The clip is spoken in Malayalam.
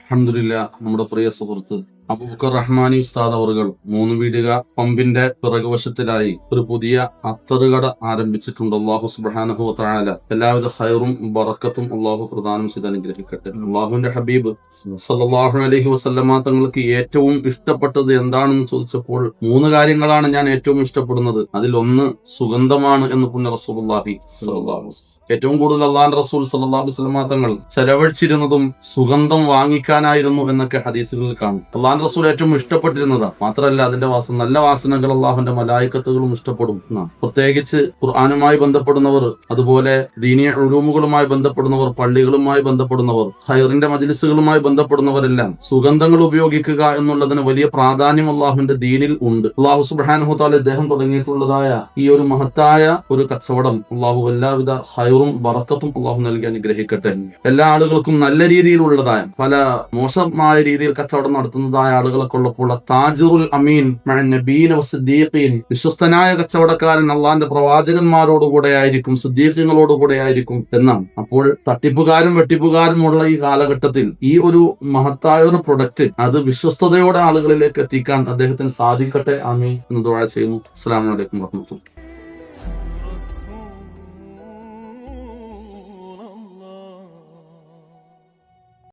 അൽഹംദുലില്ലാ, നമ്മുടെ പ്രിയ സുഹൃത്ത് അബൂബക്കർ റഹ്മാനി ഉസ്താദ് അവറുകൾ 3 വീടുക പമ്പിന്റെ പിറകുവശത്തിലായി ഒരു പുതിയ അത്തറുകട ആരംഭിച്ചിട്ടുണ്ട്. അള്ളാഹു സുബ്ഹാനഹു വ തആല എല്ലാവിധ ഖൈറും ബറക്കത്തും അള്ളാഹു പ്രദാനം ചെയ്ത് അനുഗ്രഹിക്കട്ടെ. അള്ളാഹുവിന്റെ ഹബീബ് സല്ലല്ലാഹു അലൈഹി വസല്ലമ തങ്ങൾക്ക് ഏറ്റവും ഇഷ്ടപ്പെട്ടത് എന്താണെന്ന് ചോദിച്ചപ്പോൾ 3 കാര്യങ്ങളാണ് ഞാൻ ഏറ്റവും ഇഷ്ടപ്പെടുന്നത്. അതിൽ ഒന്ന് സുഗന്ധമാണ് എന്ന് പുണ്യ റസൂലുള്ളാഹി സ്വല്ലല്ലാഹു അലൈഹി വസല്ലം. ഏറ്റവും കൂടുതൽ അള്ളാഹുവിന്റെ റസൂൽ സല്ലല്ലാഹു അലൈഹി വസല്ലമ തങ്ങൾ ചെലവഴിച്ചിരുന്നതും സുഗന്ധം വാങ്ങിക്കാനായിരുന്നു എന്നൊക്കെ ഹദീസുകളിൽ കാണും. അള്ളാഹുവിന്റെ റസൂൽ ഏറ്റവും ഇഷ്ടപ്പെട്ടിരുന്നതാണ്. മാത്രമല്ല അതിന്റെ നല്ല വാസനകൾ അള്ളാഹുവിന്റെ മലായിക്കത്തുകളും ഇഷ്ടപ്പെടും. പ്രത്യേകിച്ച് ഖുർആനുമായി ബന്ധപ്പെടുന്നവർ, അതുപോലെ ദീനീയ ഉലൂമുകളുമായി ബന്ധപ്പെടുന്നവർ, പള്ളികളുമായി ബന്ധപ്പെടുന്നവർ, ഖൈറിന്റെ മജ്ലിസുകളുമായി ബന്ധപ്പെടുന്നവരെല്ലാം സുഗന്ധങ്ങൾ ഉപയോഗിക്കുക എന്നുള്ളതിന് വലിയ പ്രാധാന്യം അള്ളാഹുവിന്റെ ദീനിൽ ഉണ്ട്. അള്ളാഹു സുബ്ഹാനഹു വ തആല ഇദ്ദേഹം തുടങ്ങിയിട്ടുള്ളതായ ഈ ഒരു മഹത്തായ ഒരു കച്ചവടം അള്ളാഹു എല്ലാവിധ ഖൈറും ബറക്കത്തും അള്ളാഹു നൽകി അനുഗ്രഹിക്കട്ടെ. എല്ലാ ആളുകൾക്കും നല്ല രീതിയിലുള്ളതായ, പല മോശമായ രീതിയിൽ കച്ചവടം നടത്തുന്നതായ ആളുകളൊക്കെ ഉള്ളപ്പോൾ താജിറുൽ അമീൻ നബീന വസിദ്ദീഖീൻ, വിശ്വസ്തനായ കച്ചവടക്കാരൻ അള്ളാന്റെ പ്രവാചകന്മാരോടുകൂടെ ആയിരിക്കും, സിദ്ദീഖീങ്ങളോടുകൂടെ ആയിരിക്കും എന്നാണ്. അപ്പോൾ തട്ടിപ്പുകാരും വെട്ടിപ്പുകാരും ഉള്ള ഈ കാലഘട്ടത്തിൽ ഈ ഒരു മഹത്തായ ഒരു പ്രൊഡക്റ്റ് അത് വിശ്വസ്തയോടെ ആളുകളിലേക്ക് എത്തിക്കാൻ അദ്ദേഹത്തിന് സാധിക്കട്ടെ. ആമീൻ എന്ന് ദുആ ചെയ്യുന്നു. അസ്സലാമു അലൈക്കും വറഹ്മത്തുള്ളാഹി.